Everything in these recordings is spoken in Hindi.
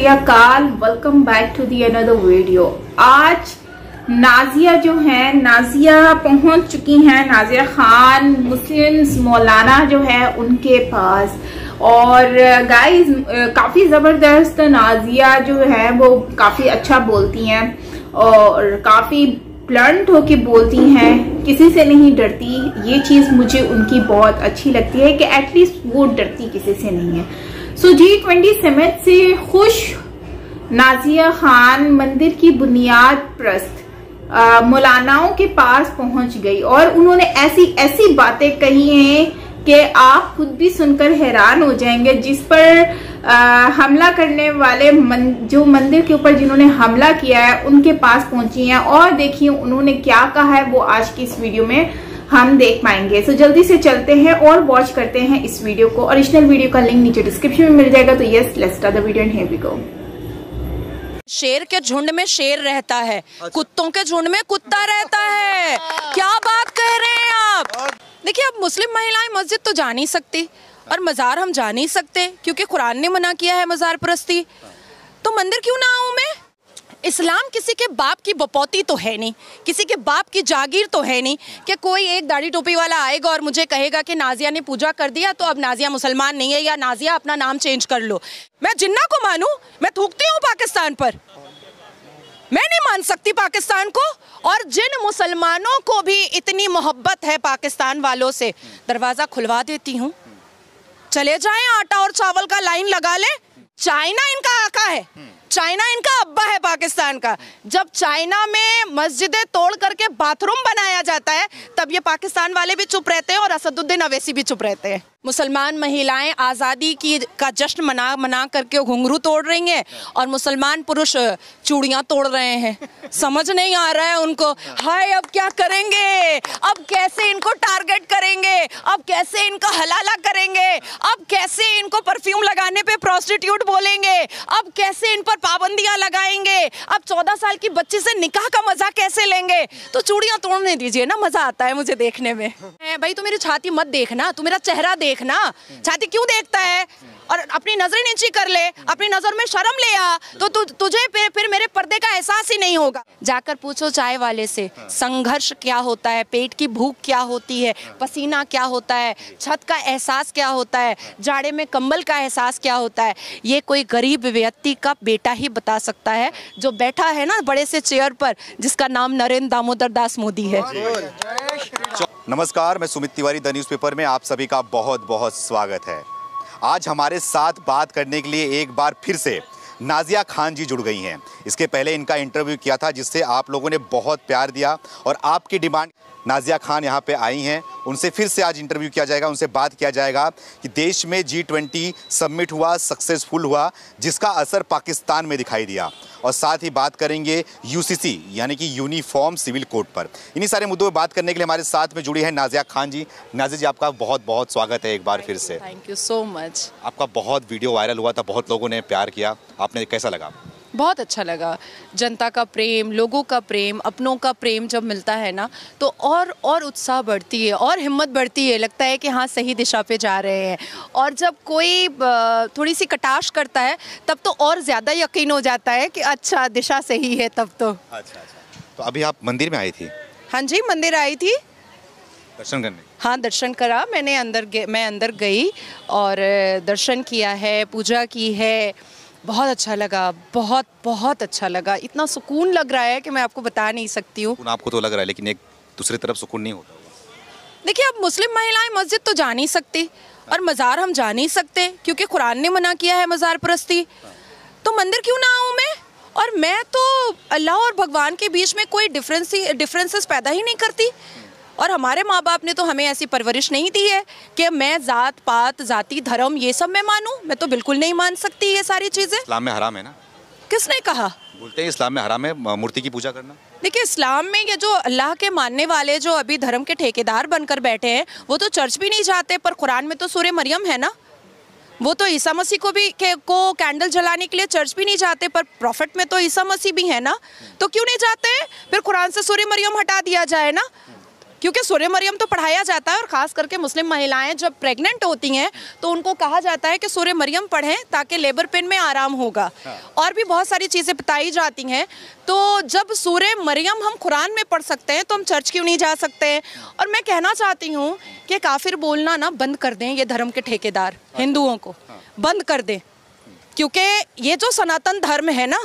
अकाल, welcome back to the another video. आज नाजिया जो है, नाजिया पहुंच चुकी हैं, नाजिया खान मुस्लिम्स मौलाना जो है उनके पास। और गाइस काफी जबरदस्त नाजिया जो है वो काफी अच्छा बोलती हैं और काफी ब्लंट होके बोलती हैं, किसी से नहीं डरती। ये चीज मुझे उनकी बहुत अच्छी लगती है कि एटलीस्ट वो डरती किसी से नहीं है। सो G20 समिट से खुश नाजिया खान मंदिर की बुनियाद प्रस्त मौलानाओं के पास पहुंच गई और उन्होंने ऐसी ऐसी बातें कही हैं कि आप खुद भी सुनकर हैरान हो जाएंगे। जिस पर हमला करने वाले जो मंदिर के ऊपर जिन्होंने हमला किया है उनके पास पहुंची हैं और देखिए उन्होंने क्या कहा है, वो आज की इस वीडियो में हम देख पाएंगे। सो जल्दी से चलते हैं और वॉच करते हैं इस वीडियो को। ओरिजिनल वीडियो का लिंक नीचे डिस्क्रिप्शन में मिल जाएगा। तो yes, let's start the video and here we go. शेर के झुंड में शेर रहता है, कुत्तों के झुंड में कुत्ता रहता है। क्या बात कह रहे हैं आप? देखिए, अब मुस्लिम महिलाएं मस्जिद तो जा नहीं सकती और मज़ार हम जा नहीं सकते क्योंकि कुरान ने मना किया है मज़ार परस्ती। तो मंदिर क्यों ना आऊं मैं? इस्लाम किसी के बाप की बपौती तो है नहीं, किसी के बाप की जागीर तो है नहीं कि कोई एक दाढ़ी टोपी वाला आएगा और मुझे कहेगा कि नाजिया ने पूजा कर दिया तो अब नाजिया मुसलमान नहीं है या नाजिया अपना नाम चेंज कर लो। मैं जिन्ना को मानूं? मैं थूकती हूँ पाकिस्तान पर? मैं नहीं मान सकती पाकिस्तान को। और जिन मुसलमानों को भी इतनी मोहब्बत है पाकिस्तान वालों से, दरवाज़ा खुलवा देती हूँ, चले जाएं, आटा और चावल का लाइन लगा ले। चाइना इनका आका है, चाइना इनका अब्बा है पाकिस्तान का। जब चाइना में मस्जिदें तोड़ करके बाथरूम बनाया जाता है तब ये पाकिस्तान वाले भी चुप रहते हैं और असदुद्दीन अवैसी भी चुप रहते हैं। मुसलमान महिलाएं आज़ादी का जश्न मना करके घुंघरू तोड़ रही हैं और मुसलमान पुरुष चूड़ियां तोड़ रहे हैं। समझ नहीं आ रहा है उनको। हाय, अब क्या करेंगे? अब कैसे इनको टारगेट करेंगे? अब कैसे इनका हलाला करेंगे? अब कैसे इनको परफ्यूम लगाने पे प्रोस्टिट्यूट बोलेंगे? अब कैसे इन पर पाबंदियां लगाएंगे? अब 14 साल की बच्ची से निकाह का मजा कैसे लेंगे? तो चूड़ियां तोड़ने दीजिए ना, मजा आता है मुझे देखने में। भाई, तू मेरी छाती मत देखना, तू मेरा चेहरा देखना। छाती क्यों देखता है? और अपनी नजरें नीची कर ले, अपनी नजर में शर्म ले आ, तो तुझे फिर मेरे पर्दे का एहसास ही नहीं होगा। जाकर पूछो चाय वाले से, संघर्ष क्या होता है, पेट की भूख क्या होती है, पसीना क्या होता है, छत का एहसास क्या होता है, जाड़े में कंबल का एहसास क्या होता है। ये कोई गरीब व्यक्ति का बेटा ही बता सकता है जो बैठा है ना बड़े से चेयर पर, जिसका नाम नरेंद्र दामोदर दास मोदी है। नमस्कार, मैं सुमित तिवारी, द न्यूज़पेपर में आप सभी का बहुत बहुत स्वागत है। आज हमारे साथ बात करने के लिए एक बार फिर से नाजिया खान जी जुड़ गई हैं। इसके पहले इनका इंटरव्यू किया था जिससे आप लोगों ने बहुत प्यार दिया और आपकी डिमांड नाजिया खान यहाँ पे आई हैं। उनसे फिर से आज इंटरव्यू किया जाएगा, उनसे बात किया जाएगा कि देश में G20 समिट हुआ, सक्सेसफुल हुआ, जिसका असर पाकिस्तान में दिखाई दिया। और साथ ही बात करेंगे UCC यानी कि यूनिफॉर्म सिविल कोड पर। इन्हीं सारे मुद्दों पर बात करने के लिए हमारे साथ में जुड़ी है नाजिया खान जी। नाजिया जी, आपका बहुत बहुत स्वागत है एक बार फिर से। Thank you so much. आपका बहुत वीडियो वायरल हुआ था, बहुत लोगों ने प्यार किया, आपने कैसा लगा? बहुत अच्छा लगा। जनता का प्रेम, लोगों का प्रेम, अपनों का प्रेम जब मिलता है ना तो और उत्साह बढ़ती है और हिम्मत बढ़ती है। लगता है कि हाँ, सही दिशा पे जा रहे हैं। और जब कोई थोड़ी सी कटाक्ष करता है तब तो और ज़्यादा यकीन हो जाता है कि अच्छा, दिशा सही है तब तो। अच्छा। तो अभी आप मंदिर में आई थी? हाँ जी, मंदिर आई थी दर्शन करने। हाँ, दर्शन करा मैंने। मैं अंदर गई और दर्शन किया है, पूजा की है। बहुत अच्छा लगा, बहुत बहुत अच्छा लगा। इतना सुकून लग रहा है कि मैं आपको बता नहीं सकती हूँ। आपको तो लग रहा है, लेकिन एक दूसरी तरफ सुकून नहीं होता होगा। देखिए, अब मुस्लिम महिलाएं मस्जिद तो जा नहीं सकती और मज़ार हम जा नहीं सकते क्योंकि कुरान ने मना किया है मज़ार परस्ती। तो मंदिर क्यों ना आऊँ मैं? और मैं तो अल्लाह और भगवान के बीच में कोई डिफरेंसेस पैदा ही नहीं करती। और हमारे माँ बाप ने तो हमें ऐसी परवरिश नहीं दी है कि मैं जात पात, जाति, धर्म ये सब मैं मानूं। मैं तो बिल्कुल नहीं मान सकती ये सारी चीज़ें। इस्लाम में हराम है ना? किसने कहा? बोलते हैं इस्लाम में हराम है मूर्ति की पूजा करना। देखिए, इस्लाम में ये जो अल्लाह के मानने वाले जो अभी धर्म के ठेकेदार बनकर बैठे हैं वो तो चर्च भी नहीं जाते, पर कुरान में तो सूरह मरियम है ना। वो तो ईसा मसीह को कैंडल जलाने के लिए चर्च भी नहीं जाते, पर प्रॉफिट में तो ईसा मसीह भी है ना। तो क्यों नहीं जाते हैं? फिर कुरान से सूरह मरियम हटा दिया जाए ना। क्योंकि सूर्य मरियम तो पढ़ाया जाता है, और ख़ास करके मुस्लिम महिलाएं जब प्रेग्नेंट होती हैं तो उनको कहा जाता है कि सूर्य मरियम पढ़ें ताकि लेबर पेन में आराम होगा। और भी बहुत सारी चीज़ें बताई जाती हैं। तो जब सूर्य मरियम हम कुरान में पढ़ सकते हैं तो हम चर्च क्यों नहीं जा सकते हैं? और मैं कहना चाहती हूँ कि काफिर बोलना ना बंद कर दें, ये धर्म के ठेकेदार हिंदुओं को बंद कर दें, क्योंकि ये जो सनातन धर्म है ना,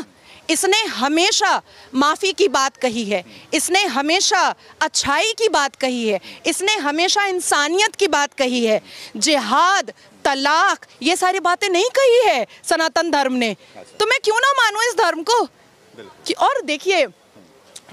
इसने हमेशा माफ़ी की बात कही है, इसने हमेशा अच्छाई की बात कही है, इसने हमेशा इंसानियत की बात कही है। जिहाद, तलाक, ये सारी बातें नहीं कही है सनातन धर्म ने। तो मैं क्यों ना मानूं इस धर्म को? और देखिए,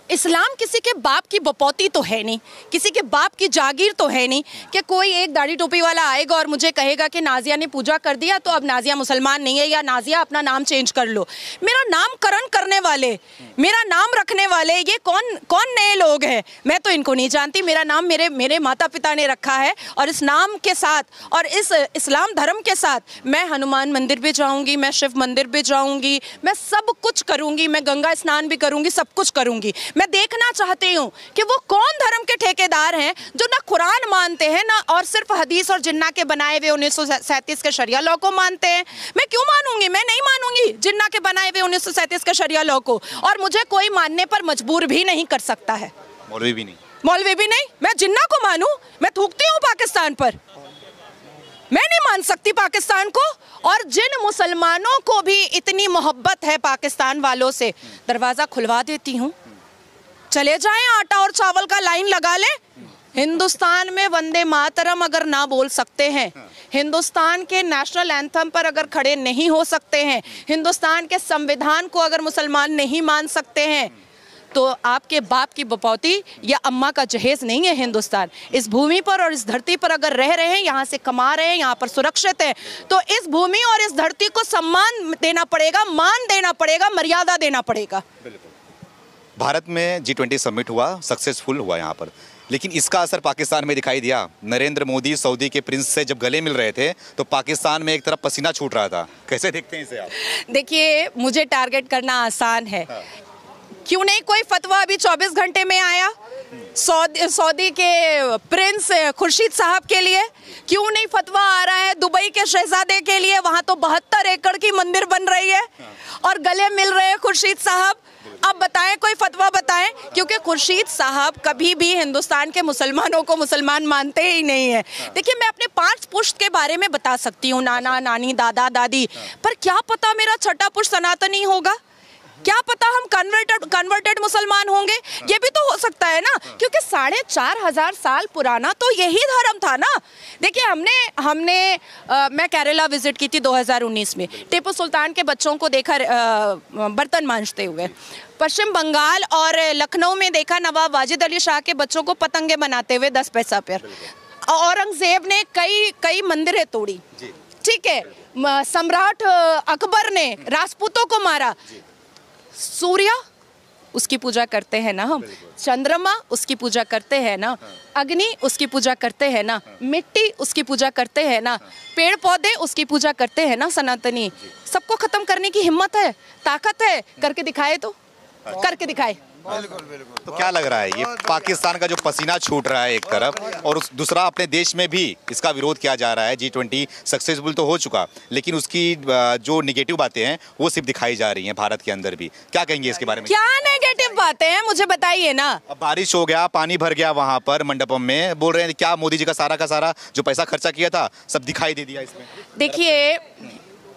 इस्लाम किसी के बाप की बपौती तो है नहीं, किसी के बाप की जागीर तो है नहीं कि कोई एक दाढ़ी टोपी वाला आएगा और मुझे कहेगा कि नाजिया ने पूजा कर दिया तो अब नाजिया मुसलमान नहीं है, या नाजिया अपना नाम चेंज कर लो। मेरा नामकरण करने वाले, मेरा नाम रखने वाले ये कौन नए लोग हैं? मैं तो इनको नहीं जानती। मेरा नाम मेरे माता पिता ने रखा है, और इस नाम के साथ और इस इस्लाम धर्म के साथ मैं हनुमान मंदिर भी जाऊँगी, मैं शिव मंदिर भी जाऊँगी, मैं सब कुछ करूँगी, मैं गंगा स्नान भी करूँगी, सब कुछ करूँगी। मैं देखना चाहती हूँ कि वो कौन धर्म के ठेकेदार हैं जो ना कुरान मानते हैं ना और सिर्फ हदीस और जिन्ना के बनाए हुए 1937 के शरिया लॉ को मानते हैं। मैं क्यों मानूंगी? मैं नहीं मानूंगी जिन्ना के बनाए हुए 1937 के शरिया लॉ को, और मुझे कोई मानने पर मजबूर भी नहीं कर सकता है। मौलवी भी नहीं, मौलवी भी नहीं। मैं जिन्ना को मानूं? मैं थूकती हूँ पाकिस्तान पर? मैं नहीं मान सकती पाकिस्तान को। और जिन मुसलमानों को भी इतनी मोहब्बत है पाकिस्तान वालों से, दरवाज़ा खुलवा देती हूँ, चले जाएं, आटा और चावल का लाइन लगा ले। हिंदुस्तान में वंदे मातरम अगर ना बोल सकते हैं, हिंदुस्तान के नेशनल एंथम पर अगर खड़े नहीं हो सकते हैं, हिंदुस्तान के संविधान को अगर मुसलमान नहीं मान सकते हैं, तो आपके बाप की बपौती या अम्मा का जहेज नहीं है हिंदुस्तान। इस भूमि पर और इस धरती पर अगर रह रहे हैं, यहाँ से कमा रहे हैं, यहाँ पर सुरक्षित है, तो इस भूमि और इस धरती को सम्मान देना पड़ेगा, मान देना पड़ेगा, मर्यादा देना पड़ेगा। भारत में G20 समिट हुआ, सक्सेसफुल हुआ यहाँ पर, लेकिन इसका असर पाकिस्तान में दिखाई दिया। नरेंद्र मोदी सऊदी के प्रिंस से जब गले मिल रहे थे तो पाकिस्तान में एक तरफ पसीना छूट रहा था। कैसे देखते हैं इसे आप? देखिए, मुझे टारगेट करना आसान है। क्यों नहीं कोई फतवा अभी 24 घंटे में आया सऊदी के प्रिंस खुर्शीद साहब के लिए? क्यों नहीं फतवा आ रहा है दुबई के शहजादे के लिए? वहाँ तो 72 एकड़ की मंदिर बन रही है और गले मिल रहे हैं खुर्शीद साहब। अब बताएं, कोई फतवा बताएं, क्योंकि खुर्शीद साहब कभी भी हिंदुस्तान के मुसलमानों को मुसलमान मानते ही नहीं है। देखिए, मैं अपने 5 पुश्त के बारे में बता सकती हूँ, नाना नानी दादा दादी, पर क्या पता मेरा छठा पुश्त सनातनी होगा, क्या पता हम कन्वर्टेड मुसलमान होंगे, ये भी तो हो सकता है ना, क्योंकि 4,500 साल पुराना तो यही धर्म था ना। देखिए, हमने मैं केरला विजिट की थी 2019 में, टीपू सुल्तान के बच्चों को देखा बर्तन मांजते हुए। पश्चिम बंगाल और लखनऊ में देखा नवाब वाजिद अली शाह के बच्चों को पतंगे बनाते हुए 10 पैसा पर। औरंगजेब ने कई मंदिरें तोड़ी, ठीक है, सम्राट अकबर ने राजपूतों को मारा। सूर्य, उसकी पूजा करते हैं ना हम, चंद्रमा उसकी पूजा करते हैं ना, अग्नि उसकी पूजा करते हैं ना, मिट्टी उसकी पूजा करते हैं ना, पेड़ पौधे उसकी पूजा करते हैं ना सनातनी। सबको खत्म करने की हिम्मत है, ताकत है, करके दिखाए तो, करके दिखाए। तो क्या लग रहा है, ये पाकिस्तान का जो पसीना छूट रहा है एक तरफ, और दूसरा अपने देश में भी इसका विरोध किया जा रहा है। G20 सक्सेसफुल तो हो चुका, लेकिन उसकी जो निगेटिव बातें हैं वो सिर्फ दिखाई जा रही हैं भारत के अंदर भी। क्या कहेंगे इसके बारे में? क्या नेगेटिव बातें हैं, मुझे बताइए ना। अब बारिश हो गया, पानी भर गया वहाँ पर मंडपम में, बोल रहे हैं क्या मोदी जी का सारा जो पैसा खर्चा किया था सब दिखाई दे दिया इसमें। देखिए,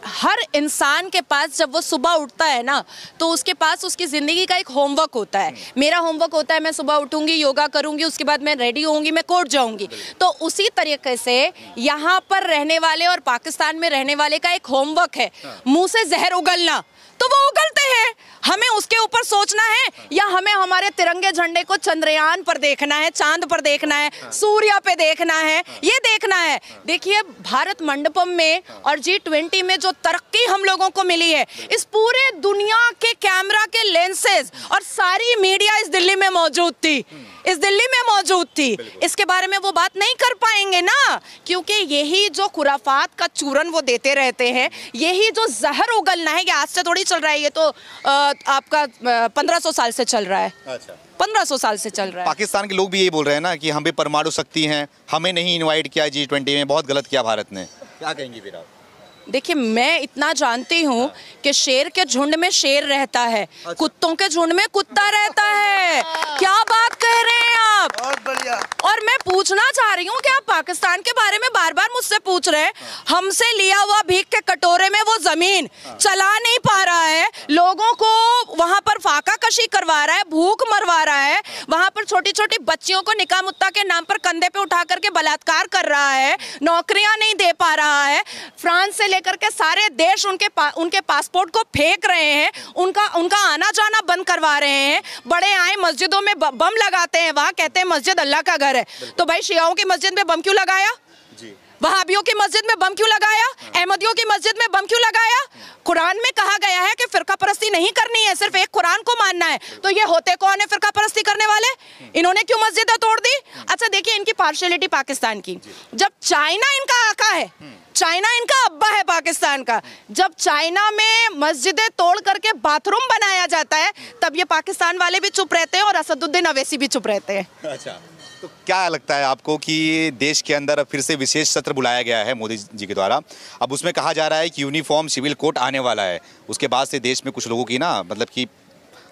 हर इंसान के पास जब वो सुबह उठता है ना, तो उसके पास उसकी ज़िंदगी का एक होमवर्क होता है। मेरा होमवर्क होता है, मैं सुबह उठूंगी, योगा करूंगी, उसके बाद मैं रेडी होंगी, मैं कोर्ट जाऊंगी। तो उसी तरीके से यहाँ पर रहने वाले और पाकिस्तान में रहने वाले का एक होमवर्क है, मुंह से जहर उगलना। तो वो उगलते हैं, हमें उसके ऊपर सोचना है, या हमें हमारे तिरंगे झंडे को चंद्रयान पर देखना है, चांद पर देखना है, सूर्य पे देखना है, ये देखना है। देखिए, भारत मंडपम में और G20 में जो तरक्की हम लोगों को मिली है, इस पूरे दुनिया के कैमरा के लेंसेज और सारी मीडिया इस दिल्ली में मौजूद थी, इस दिल्ली में मौजूद थी, इसके बारे में वो बात नहीं कर पाएंगे ना, क्योंकि यही जो खुराफात का चूरन वो देते रहते हैं, यही जो जहर उगलना है, ये आज से थोड़ी चल रहा है, ये तो आपका 1500 साल से चल रहा है। अच्छा, 1500 साल से चल रहा है। पाकिस्तान के लोग भी यही बोल रहे हैं ना कि हम भी परमाणु शक्ति हैं, हमें नहीं इनवाइट किया G20 में, बहुत गलत किया भारत ने, क्या कहेंगी फिर आप? देखिए, मैं इतना जानती हूँ कि शेर के झुंड में शेर रहता है, कुत्तों के झुंड में कुत्ता रहता है। क्या बात कह रहे हैं आप? बहुत बढ़िया। और मैं पूछना चाह रही हूँ कि आप पाकिस्तान के बारे में बार बार मुझसे पूछ रहे हैं, हमसे लिया हुआ भीख के कटोरे में वो जमीन चला नहीं पा रहा है, लोगों को वहां पर फाका कशी करवा रहा है, भूख मरवा रहा है, वहां पर छोटी छोटी बच्चियों को निकाह मुत्ता के नाम पर कंधे पे उठा करके बलात्कार कर रहा है, नौकरियां नहीं दे पा रहा है, फ्रांस से लेकर के सारे देश उनके पासपोर्ट को फेंक रहे हैं, उनका आना जाना बंद करवा रहे हैं, बड़े आए मस्जिदों में बम लगाते हैं, वहां कहते हैं मस्जिद अल्लाह का घर है, तो भाई शियाओं की मस्जिद में बम क्यों लगाया? वहाबियों की मस्जिद में बम क्यों लगाया? अहमदियों की मस्जिद में बम क्यों लगाया? कुरान में कहा गया है कि फिरका परस्ती नहीं करनी है, सिर्फ एक कुरान को मानना है, तो ये होते कौन है फिरका परस्ती करने वाले? इन्होंने क्यों मस्जिदें तोड़ दी? अच्छा देखिए, इनकी पार्शियलिटी पाकिस्तान की, जब चाइना इनका आका है, चाइना इनका अब्बा है पाकिस्तान का, जब चाइना में मस्जिदें तोड़ करके बाथरूम बनाया जाता है, तब ये पाकिस्तान वाले भी चुप रहते हैं और असदुद्दीन अवैसी भी चुप रहते हैं। अच्छा, तो क्या लगता है आपको कि देश के अंदर फिर से विशेष सत्र बुलाया गया है मोदी जी के द्वारा, अब उसमें कहा जा रहा है कि यूनिफॉर्म सिविल कोड आने वाला है, उसके बाद से देश में कुछ लोगों की ना मतलब कि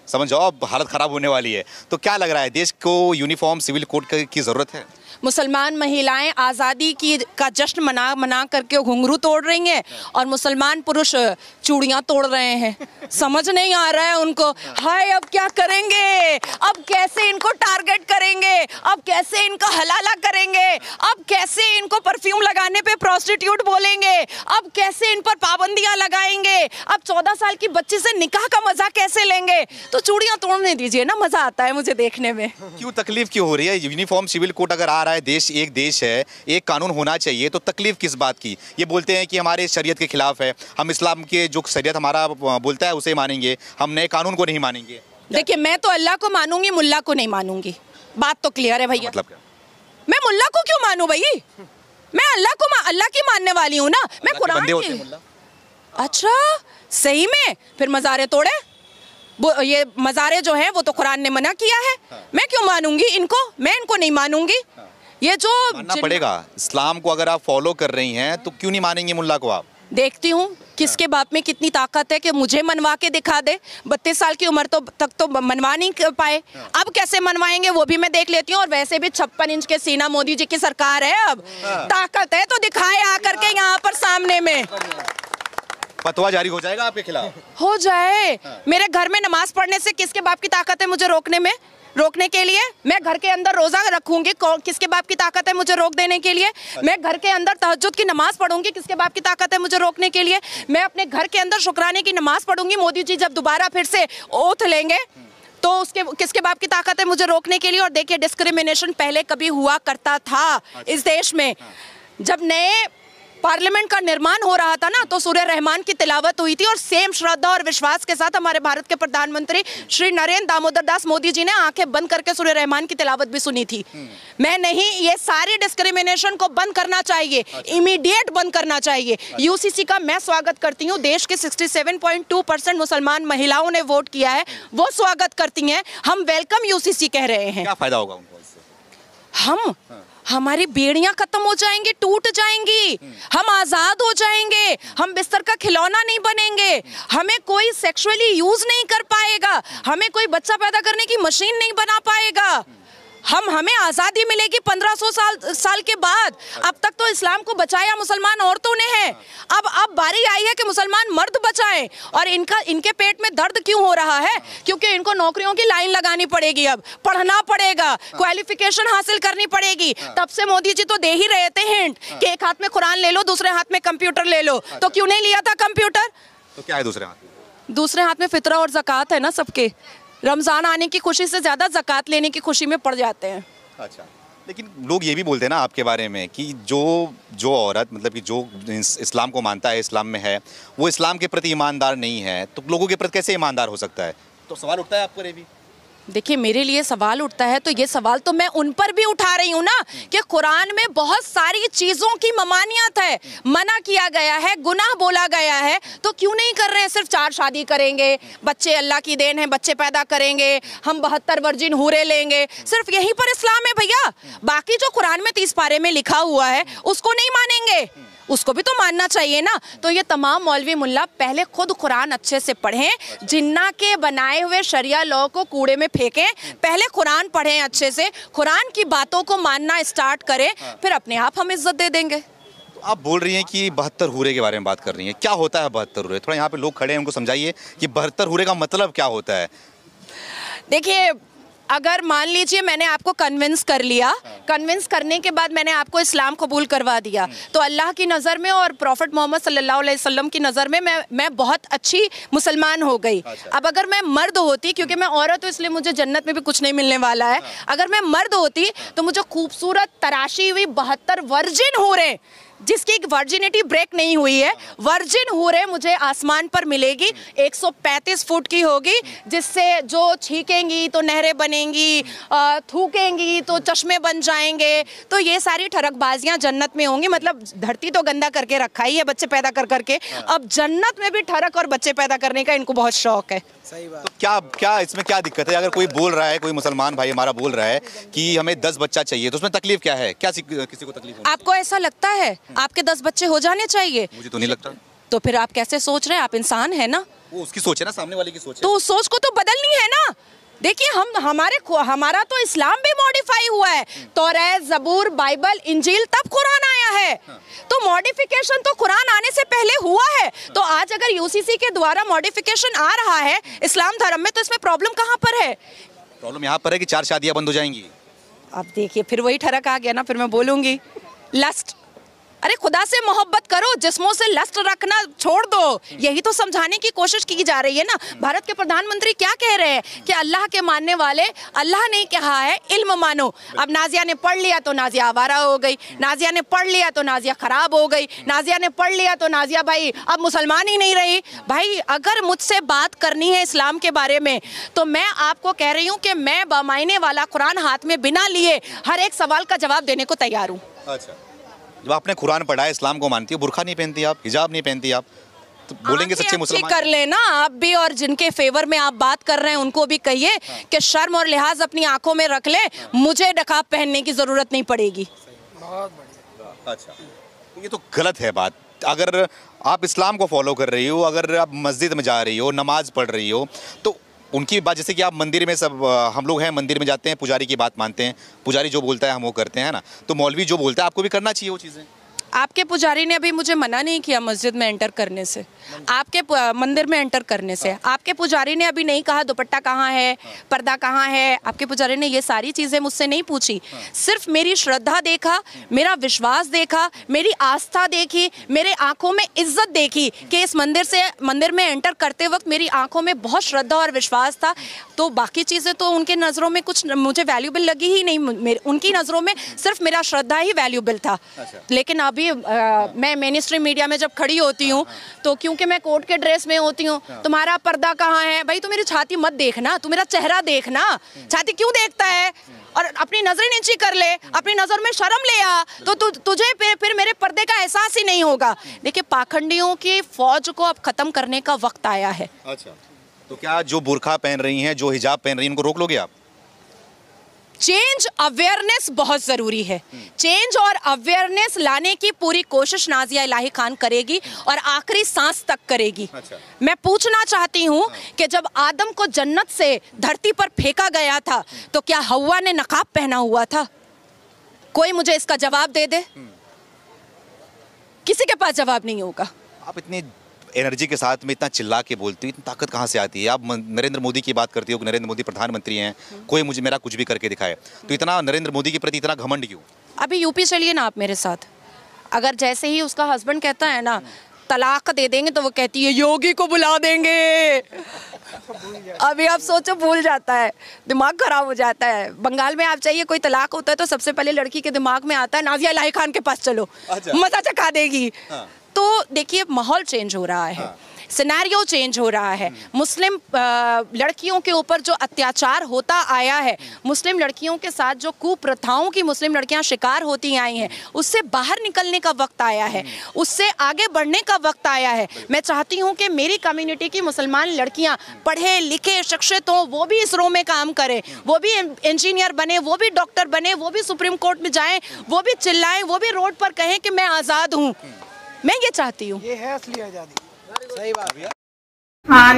समझ जाओ अब हालत ख़राब होने वाली है, तो क्या लग रहा है देश को यूनिफॉर्म सिविल कोड की ज़रूरत है? मुसलमान महिलाएं आज़ादी का जश्न मना करके घुंघरू तोड़ रही हैं और मुसलमान पुरुष चूड़ियां तोड़ रहे हैं, समझ नहीं आ रहा है उनको। हाय, अब क्या करेंगे? अब कैसे इनको टारगेट करेंगे? अब कैसे इनको हलाला करेंगे? अब कैसे इनको परफ्यूम लगाने पे प्रोस्टिट्यूट बोलेंगे? अब कैसे इन पर पाबंदियां लगाएंगे? अब 14 साल की बच्ची से निकाह का मजा कैसे लेंगे? तो चूड़ियां तोड़ने दीजिए ना, मजा आता है मुझे देखने में। क्यों तकलीफ क्यों हो रही है? यूनिफॉर्म सिविल कोड अगर आ रहा है, देश एक देश है, एक कानून होना चाहिए, तो तकलीफ किस बात की? ये बोलते हैं कि हमारे शरीयत के खिलाफ है, हम इस्लाम के जो शरीयत हमारा बोलता है उसे मानेंगे, हम नए कानून को नहीं मानेंगे। देखिए, मैं तो अल्लाह को मानूंगी, मुल्ला को नहीं मानूंगी, बात तो क्लियर है भैया। मतलब क्या? मैं मुल्ला को क्यों मानूं भाई? मैं अल्लाह की मानने वाली हूँ ना, मैं कुरान की। अच्छा, सही में? फिर मज़ारे तोड़े? ये मज़ारे जो हैं वो तो कुरान ने मना किया है, मैं क्यों मानूंगी इनको? मैं इनको नहीं मानूंगी। ये जो मानना पड़ेगा, इस्लाम को अगर आप फॉलो कर रही हैं तो क्यों नहीं मानेंगे मुल्ला को आप? देखती हूँ किसके बाप में कितनी ताकत है कि मुझे मनवा के दिखा दे। 32 साल की उम्र तक तो मनवा नहीं पाए, अब कैसे मनवाएंगे वो भी मैं देख लेती हूँ। और वैसे भी 56 इंच के सीना मोदी जी की सरकार है, अब ताकत है तो दिखाए आकर के यहाँ पर सामने में। फतवा जारी हो जाएगा आपके खिलाफ? हो जाए। मेरे घर में नमाज पढ़ने से किसके बाप की ताकत है मुझे रोकने के लिए? मैं घर के अंदर रोजा रखूंगी, किसके बाप की ताकत है मुझे रोक देने के लिए? मैं घर के अंदर तहज्जुद की नमाज पढ़ूंगी, किसके बाप की ताकत है मुझे रोकने के लिए? मैं अपने घर के अंदर शुक्राने की नमाज पढ़ूंगी, मोदी जी जब दोबारा फिर से ओथ लेंगे तो उसके किसके बाप की ताकत है मुझे रोकने के लिए? और देखिए, डिस्क्रिमिनेशन पहले कभी हुआ करता था इस देश में। जब नए पार्लियामेंट का निर्माण हो रहा था ना, तो सूर्य रहमान की तिलावत हुई थी और सेम श्रद्धा और विश्वास के साथ हमारे भारत के प्रधानमंत्री श्री नरेंद्र दामोदर दास मोदी जी ने आंखें बंद करके सूर्य रहमान की तिलावत भी सुनी थी। मैं नहीं, ये सारी डिस्क्रिमिनेशन को बंद करना चाहिए, इमीडिएट बंद करना चाहिए। यूसीसी का मैं स्वागत करती हूँ, देश के 67.2% मुसलमान महिलाओं ने वोट किया है, वो स्वागत करती हैं। हम वेलकम यूसीसी कह रहे हैं। क्या फायदा होगा उनको इससे? हमारी बेड़ियां खत्म हो जाएंगी, टूट जाएंगी, हम आजाद हो जाएंगे, हम बिस्तर का खिलौना नहीं बनेंगे, हमें कोई सेक्सुअली यूज नहीं कर पाएगा, हमें कोई बच्चा पैदा करने की मशीन नहीं बना पाएगा। हमें आज़ादी मिलेगी 1500 साल के बाद। अब तक तो इस्लाम को बचाया मुसलमान औरतों ने है, अब बारी आई है कि मुसलमान मर्द बचाएं। और इनके पेट में दर्द क्यों हो रहा है? क्योंकि इनको नौकरियों की लाइन लगानी पड़ेगी, अब पढ़ना पड़ेगा, क्वालिफिकेशन हासिल करनी पड़ेगी। तब से मोदी जी तो दे ही रहे थे हिंट कि एक हाथ में कुरान ले लो, दूसरे हाथ में कंप्यूटर ले लो। तो क्यों नहीं लिया था कंप्यूटर? तो क्या है दूसरे हाथ में? दूसरे हाथ में फितरा और ज़कात है ना सबके। रमजान आने की खुशी से ज्यादा ज़कात लेने की खुशी में पड़ जाते हैं। अच्छा, लेकिन लोग ये भी बोलते हैं ना आपके बारे में कि जो औरत मतलब कि जो इस्लाम को मानता है, इस्लाम में है, वो इस्लाम के प्रति ईमानदार नहीं है, तो लोगों के प्रति कैसे ईमानदार हो सकता है? तो सवाल उठता है आपको ये भी? देखिए, मेरे लिए सवाल उठता है तो ये सवाल तो मैं उन पर भी उठा रही हूँ ना कि कुरान में बहुत सारी चीज़ों की ममानियत है, मना किया गया है, गुनाह बोला गया है, तो क्यों नहीं कर रहे हैं? सिर्फ 4 शादी करेंगे, बच्चे अल्लाह की देन है, बच्चे पैदा करेंगे, हम 72 वर्जिन हूरे लेंगे, सिर्फ यहीं पर इस्लाम है भैया। बाकी जो कुरान में 30 पारे में लिखा हुआ है उसको नहीं मानेंगे, उसको भी तो मानना चाहिए ना। तो ये तमाम मौलवी मुल्ला पहले खुद कुरान अच्छे से पढ़ें, जिन्ना के बनाए हुए शरिया लॉ को कूड़े में फेंकें, पहले कुरान पढ़ें अच्छे से, कुरान की बातों को मानना स्टार्ट करें, फिर अपने आप हम इज्जत दे देंगे। तो आप बोल रही हैं कि 72 हूरे के बारे में बात कर रही हैं, क्या होता है 72 हूरे? थोड़ा यहाँ पे लोग खड़े हैं, उनको समझाइए कि 72 हूरे का मतलब क्या होता है। देखिए, अगर मान लीजिए मैंने आपको कन्विंस कर लिया, कन्विंस करने के बाद मैंने आपको इस्लाम कबूल करवा दिया, तो अल्लाह की नज़र में और प्रॉफिट मोहम्मद सल्लल्लाहु अलैहि वसल्लम की नज़र में मैं बहुत अच्छी मुसलमान हो गई। अब अगर मैं मर्द होती, क्योंकि मैं औरत हूँ इसलिए मुझे जन्नत में भी कुछ नहीं मिलने वाला है, अगर मैं मर्द होती तो मुझे खूबसूरत तराशी हुई 72 वर्जिन हूरें, जिसकी वर्जिनिटी ब्रेक नहीं हुई है, वर्जिन हूरें मुझे आसमान पर मिलेगी, 135 फुट की होगी, जिससे जो छीकेंगी तो नहरें बनेंगी, थूकेंगी तो चश्मे बन जाएंगे। तो ये सारी ठरकबाजियां जन्नत में होंगी। मतलब धरती तो गंदा करके रखा ही है बच्चे पैदा कर करके, अब जन्नत में भी ठरक और बच्चे पैदा करने का इनको बहुत शौक है। सही बात। तो क्या इसमें क्या दिक्कत है? अगर कोई बोल रहा है, कोई मुसलमान भाई हमारा बोल रहा है कि हमें 10 बच्चा चाहिए, तो उसमें तकलीफ क्या है? क्या किसी को तकलीफ है? आपको ऐसा लगता है आपके 10 बच्चे हो जाने चाहिए? मुझे तो नहीं लगता। तो फिर आप कैसे सोच रहे हैं? आप इंसान है ना, वो उसकी सोच है ना, सामने वाले की सोच है। तो उस सोच को तो बदलनी है ना। देखिए, हमारा तो इस्लाम भी मॉडिफाई हुआ है, तौरात, ज़बूर, बाइबल, इंजील, तब कुरान आया है। तो मॉडिफिकेशन तो कुरान आने से पहले हुआ है। तो आज अगर यूसीसी के द्वारा मॉडिफिकेशन आ रहा है इस्लाम धर्म में, तो इसमें प्रॉब्लम कहाँ पर है? प्रॉब्लम यहाँ पर है कि 4 शादियां बंद हो जाएंगी। अब देखिए, फिर वही ठरक आ गया ना, फिर मैं बोलूंगी लस्ट। अरे खुदा से मोहब्बत करो, जिस्मों से लस्ट रखना छोड़ दो, यही तो समझाने की कोशिश की जा रही है ना। भारत के प्रधानमंत्री क्या कह रहे हैं कि अल्लाह के मानने वाले, अल्लाह ने कहा है इल्म मानो। अब नाजिया ने पढ़ लिया तो नाजिया आवारा हो गई, नाजिया ने पढ़ लिया तो नाजिया खराब हो गई, नाजिया ने पढ़ लिया तो नाजिया भाई अब मुसलमान ही नहीं रही। भाई अगर मुझसे बात करनी है इस्लाम के बारे में, तो मैं आपको कह रही हूँ कि मैं बामायने वाला कुरान हाथ में बिना लिए हर एक सवाल का जवाब देने को तैयार हूँ। अच्छा, जब आपने कुरान पढ़ा है, इस्लाम को मानती हो, बुर्खा नहीं पहनती आप, हिजाब नहीं पहनती आप, तो बोलेंगे सच्चे मुसलमान कर लेना आप भी, और जिनके फेवर में आप बात कर रहे हैं उनको भी कहिए कि शर्म और लिहाज अपनी आंखों में रख ले, मुझे नकाब पहनने की जरूरत नहीं पड़ेगी। बहुत बढ़िया। अच्छा, ये तो गलत है बात। अगर आप इस्लाम को फॉलो कर रही हो, अगर आप मस्जिद में जा रही हो, नमाज पढ़ रही हो, तो उनकी बात, जैसे कि आप मंदिर में, सब हम लोग हैं मंदिर में जाते हैं, पुजारी की बात मानते हैं, पुजारी जो बोलता है हम वो करते हैं ना, तो मौलवी जो बोलता है आपको भी करना चाहिए वो चीज़ें। आपके पुजारी ने अभी मुझे मना नहीं किया मस्जिद में एंटर करने से, आपके मंदिर में एंटर करने से। आपके पुजारी ने अभी नहीं कहा दुपट्टा कहाँ है, पर्दा कहाँ है, आपके पुजारी ने ये सारी चीज़ें मुझसे नहीं पूछी। सिर्फ मेरी श्रद्धा देखा, मेरा विश्वास देखा, मेरी आस्था देखी, मेरे आंखों में इज्जत देखी कि इस मंदिर में एंटर करते वक्त मेरी आंखों में बहुत श्रद्धा और विश्वास था। तो बाकी चीज़ें तो उनके नज़रों में कुछ मुझे वैल्यूबल लगी ही नहीं, उनकी नज़रों में सिर्फ मेरा श्रद्धा ही वैल्यूबल था। लेकिन अभी मैं मेन स्ट्रीम मीडिया में जब खड़ी होती हूँ, तो क्योंकि मैं कोर्ट के ड्रेस में होती हूँ, तुम्हारा पर्दा कहाँ है? भाई तू मेरी छाती मत देखना, तू मेरा चेहरा देखना। छाती क्यों देखता है? और अपनी नजरें नीची कर ले, अपनी नजर में शर्म ले आ, तो तुझे फिर मेरे पर्दे का एहसास ही नहीं होगा। देखिए, पाखंडियों की फौज को अब खत्म करने का वक्त आया है। अच्छा, तो क्या जो बुर्खा पहन रही हैं, जो हिजाब पहन रही हैं, उनको रोक लोगे आप? चेंज अवेयरनेस बहुत जरूरी है। चेंज और अवेयरनेस लाने की पूरी कोशिश नाजिया इलाही खान करेगी और आखिरी सांस तक करेगी। अच्छा। मैं पूछना चाहती हूँ कि जब आदम को जन्नत से धरती पर फेंका गया था, तो क्या हव्वा ने नकाब पहना हुआ था? कोई मुझे इसका जवाब दे दे। किसी के पास जवाब नहीं होगा। आप इतनी एनर्जी के साथ में इतना चिल्ला के बोलती हो, इतनी ताकत कहाँ से आती है? आप नरेंद्र मोदी की बात करती हो, नरेंद्र मोदी प्रधानमंत्री हैं, कोई मुझे मेरा कुछ भी करके दिखाए, तो इतना नरेंद्र मोदी के प्रति इतना घमंड क्यों? अभी यूपी चलिए ना आप मेरे साथ, अगर जैसे ही उसका हस्बैंड कहता है ना तलाक दे देंगे, तो वो कहती है योगी को बुला देंगे। अभी आप सोचो भूल जाता है, दिमाग खराब हो जाता है। बंगाल में आप चाहिए कोई तलाक होता है तो सबसे पहले लड़की के दिमाग में आता है नाजिया इलाही खान के पास चलो, मजा चखा देगी। तो देखिए माहौल चेंज हो रहा है, सिनेरियो चेंज हो रहा है। मुस्लिम लड़कियों के ऊपर जो अत्याचार होता आया है, मुस्लिम लड़कियों के साथ जो कुप्रथाओं की मुस्लिम लड़कियां शिकार होती आई हैं, उससे बाहर निकलने का वक्त आया है, उससे आगे बढ़ने का वक्त आया है। मैं चाहती हूं कि मेरी कम्युनिटी की मुसलमान लड़कियां पढ़े लिखे शिक्षित हों, वो भी इसरो में काम करें, वो भी इंजीनियर बने, वो भी डॉक्टर बने, वो भी सुप्रीम कोर्ट में जाएं, वो भी चिल्लाएं, वो भी रोड पर कहें कि मैं आज़ाद हूँ। मैं ये चाहती हूँ। ये है असली आज़ादी। सही बात है। हाँ,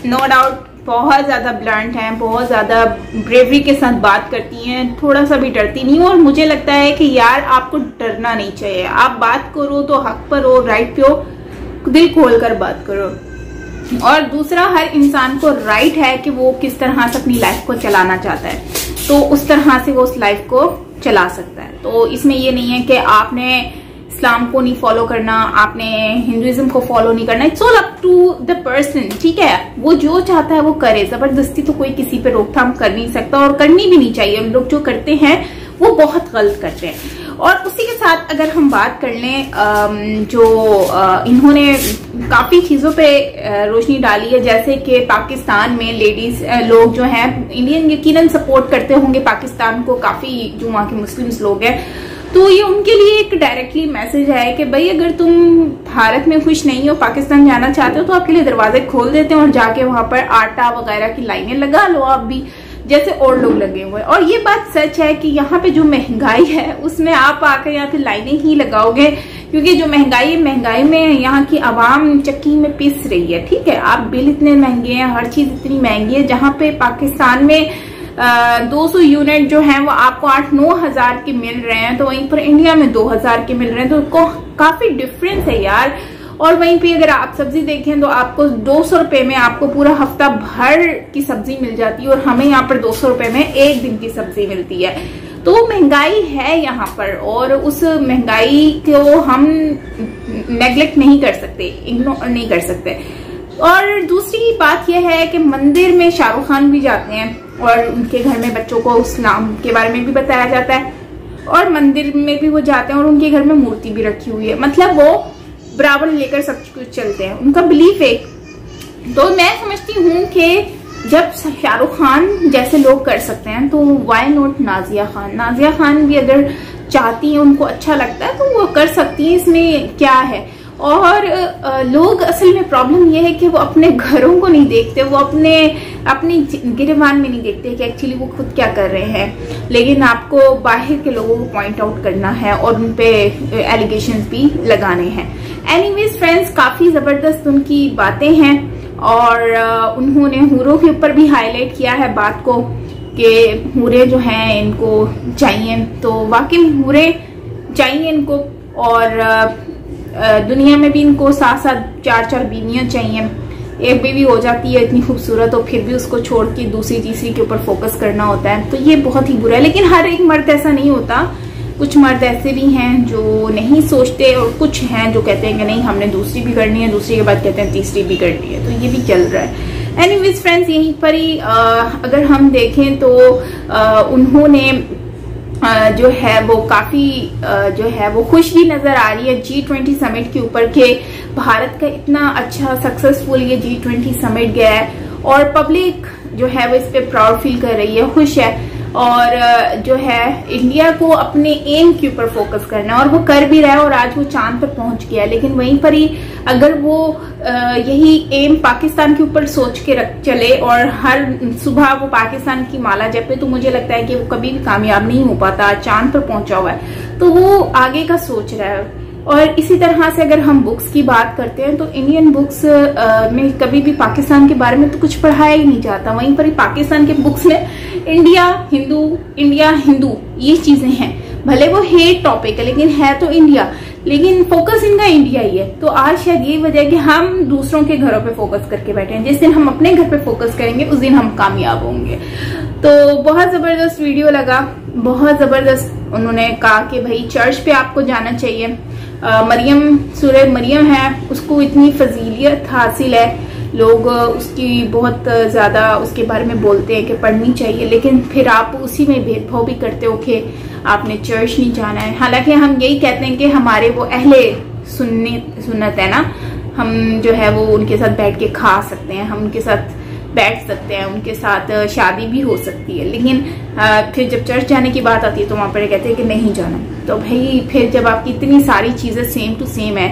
नो डाउट बहुत ज़्यादा ब्लंट हैं, बहुत ज़्यादा ब्रेवरी के साथ बात करती हैं, थोड़ा सा भी डरती नहीं। और मुझे लगता है कि यार आपको डरना नहीं चाहिए, आप बात करो तो हक पर हो, राइट पे हो, दिल खोल कर बात करो। और दूसरा, हर इंसान को राइट है कि वो किस तरह से अपनी लाइफ को चलाना चाहता है, तो उस तरह से वो उस लाइफ को चला सकता है। तो इसमें ये नहीं है कि आपने इस्लाम को नहीं फॉलो करना, आपने हिंदुइज्म को फॉलो नहीं करना। It's all up to the person, ठीक है, वो जो चाहता है वो करे। जबरदस्ती तो कोई किसी पे रोकथाम कर नहीं सकता और करनी भी नहीं चाहिए। लोग जो करते हैं वो बहुत गलत करते हैं। और उसी के साथ अगर हम बात कर लें, जो इन्होंने काफी चीजों पे रोशनी डाली है, जैसे कि पाकिस्तान में लेडीज लोग जो हैं, इंडियन यकीनन सपोर्ट करते होंगे पाकिस्तान को, काफी जो वहाँ के मुस्लिम्स लोग हैं, तो ये उनके लिए एक डायरेक्टली मैसेज है कि भाई अगर तुम भारत में खुश नहीं हो, पाकिस्तान जाना चाहते हो, तो आपके लिए दरवाजे खोल देते हैं और जाके वहां पर आटा वगैरह की लाइनें लगा लो आप भी, जैसे और लोग लगे हुए। और ये बात सच है कि यहाँ पे जो महंगाई है उसमें आप आकर यहाँ पे लाइनें ही लगाओगे, क्योंकि जो महंगाई में यहाँ की आवाम चक्की में पिस रही है। ठीक है, आप बिल इतने महंगे हैं, हर चीज इतनी महंगी है। जहाँ पे पाकिस्तान में 200 यूनिट जो है वो आपको 8-9 हजार के मिल रहे हैं, तो वहीं पर इंडिया में 2000 के मिल रहे हैं, तो काफी डिफरेंस है यार। और वहीं पे अगर आप सब्जी देखें तो आपको 200 रुपए में आपको पूरा हफ्ता भर की सब्जी मिल जाती है, और हमें यहाँ पर 200 रुपए में एक दिन की सब्जी मिलती है। तो महंगाई है यहाँ पर, और उस महंगाई को हम नेग्लेक्ट नहीं कर सकते, इग्नोर नहीं कर सकते। और दूसरी बात यह है कि मंदिर में शाहरुख खान भी जाते हैं और उनके घर में बच्चों को इस्लाम के बारे में भी बताया जाता है, और मंदिर में भी वो जाते हैं और उनके घर में मूर्ति भी रखी हुई है। मतलब वो बराबर लेकर सब कुछ चलते हैं, उनका बिलीफ है। तो मैं समझती हूँ कि जब शाहरुख खान जैसे लोग कर सकते हैं, तो वाई नॉट नाजिया खान। नाजिया खान भी अगर चाहती है, उनको अच्छा लगता है, तो वो कर सकती है, इसमें क्या है। और लोग असल में प्रॉब्लम यह है कि वो अपने घरों को नहीं देखते, वो अपनी गिरबान में नहीं देखते कि एक्चुअली वो खुद क्या कर रहे हैं, लेकिन आपको बाहर के लोगों को पॉइंट आउट करना है और उन पे एलिगेशंस भी लगाने हैं। एनीवेज फ्रेंड्स, काफी जबरदस्त उनकी बातें हैं, और उन्होंने हूरों के ऊपर भी हाईलाइट किया है बात को कि हूरे जो हैं इनको चाहिए, तो वाकई हूरे चाहिए इनको, और दुनिया में भी इनको 7-7 4-4 बीवियां चाहिए। एक बीवी हो जाती है इतनी खूबसूरत, और फिर भी उसको छोड़ के दूसरी तीसरी के ऊपर फोकस करना होता है, तो ये बहुत ही बुरा है। लेकिन हर एक मर्द ऐसा नहीं होता, कुछ मर्द ऐसे भी हैं जो नहीं सोचते, और कुछ हैं जो कहते हैं कि नहीं हमने दूसरी भी करनी है, दूसरी के बाद कहते हैं तीसरी भी करनी है, तो ये भी चल रहा है। एनीवेज फ्रेंड्स, यहीं पर ही अगर हम देखें तो उन्होंने जो है वो काफी जो है वो खुश भी नजर आ रही है G20 समिट के ऊपर के भारत का इतना अच्छा सक्सेसफुल ये G20 समिट गया है, और पब्लिक जो है वो इस पे प्राउड फील कर रही है, खुश है। और जो है इंडिया को अपने एम के ऊपर फोकस करना है, और वो कर भी रहा है, और आज वो चांद पर पहुंच गया है। लेकिन वहीं पर ही अगर वो यही एम पाकिस्तान के ऊपर सोच के रख चले और हर सुबह वो पाकिस्तान की माला जपे, तो मुझे लगता है कि वो कभी भी कामयाब नहीं हो पाता। चांद पर पहुंचा हुआ है तो वो आगे का सोच रहा है। और इसी तरह से अगर हम बुक्स की बात करते हैं तो इंडियन बुक्स में कभी भी पाकिस्तान के बारे में तो कुछ पढ़ाया ही नहीं जाता। वहीं पर ही पाकिस्तान के बुक्स में इंडिया हिंदू ये चीजें हैं। भले वो हेट टॉपिक है लेकिन है तो इंडिया, लेकिन फोकस इनका इंडिया ही है। तो आज शायद यही वजह है कि हम दूसरों के घरों पे फोकस करके बैठे हैं। जिस दिन हम अपने घर पे फोकस करेंगे उस दिन हम कामयाब होंगे। तो बहुत जबरदस्त वीडियो लगा, बहुत जबरदस्त। उन्होंने कहा कि भाई चर्च पे आपको जाना चाहिए। मरियम सूरह मरियम है, उसको इतनी फजीलियत हासिल है लोग उसकी बहुत ज़्यादा उसके बारे में बोलते हैं कि पढ़नी चाहिए, लेकिन फिर आप उसी में भेदभाव भी करते हो कि आपने चर्च नहीं जाना है। हालांकि हम यही कहते हैं कि हमारे वो अहले सुन्नत है ना, हम जो है वो उनके साथ बैठ के खा सकते हैं, हम उनके साथ बैठ सकते हैं, उनके साथ शादी भी हो सकती है, लेकिन फिर जब चर्च जाने की बात आती है तो वहाँ पर कहते हैं कि नहीं जाना। तो भाई फिर जब आपकी इतनी सारी चीज़ें सेम टू सेम है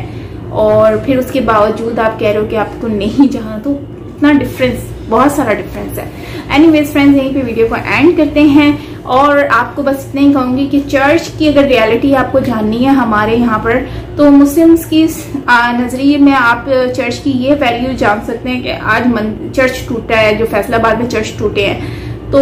और फिर उसके बावजूद आप कह रहे हो कि आपको नहीं जाना, तो इतना डिफरेंस, बहुत सारा डिफरेंस है। एनीवेज फ्रेंड्स, यहीं पे वीडियो को एंड करते हैं और आपको बस इतना ही कहूँगी कि चर्च की अगर रियलिटी आपको जाननी है हमारे यहाँ पर, तो मुस्लिम्स की नज़रिए में आप चर्च की ये वैल्यू जान सकते हैं कि आज चर्च टूटा है, जो फैसलाबाद में चर्च टूटे हैं, तो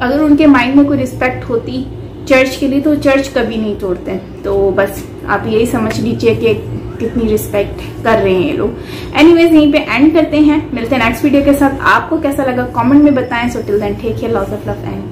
अगर उनके माइंड में कोई रिस्पेक्ट होती चर्च के लिए तो चर्च कभी नहीं तोड़ते। तो बस आप यही समझ लीजिए कि कितनी रिस्पेक्ट कर रहे हैं ये लोग। एनीवेज, यहीं पे एंड करते हैं, मिलते हैं नेक्स्ट वीडियो के साथ। आपको कैसा लगा कमेंट में बताएं। So till then take care, lots of love and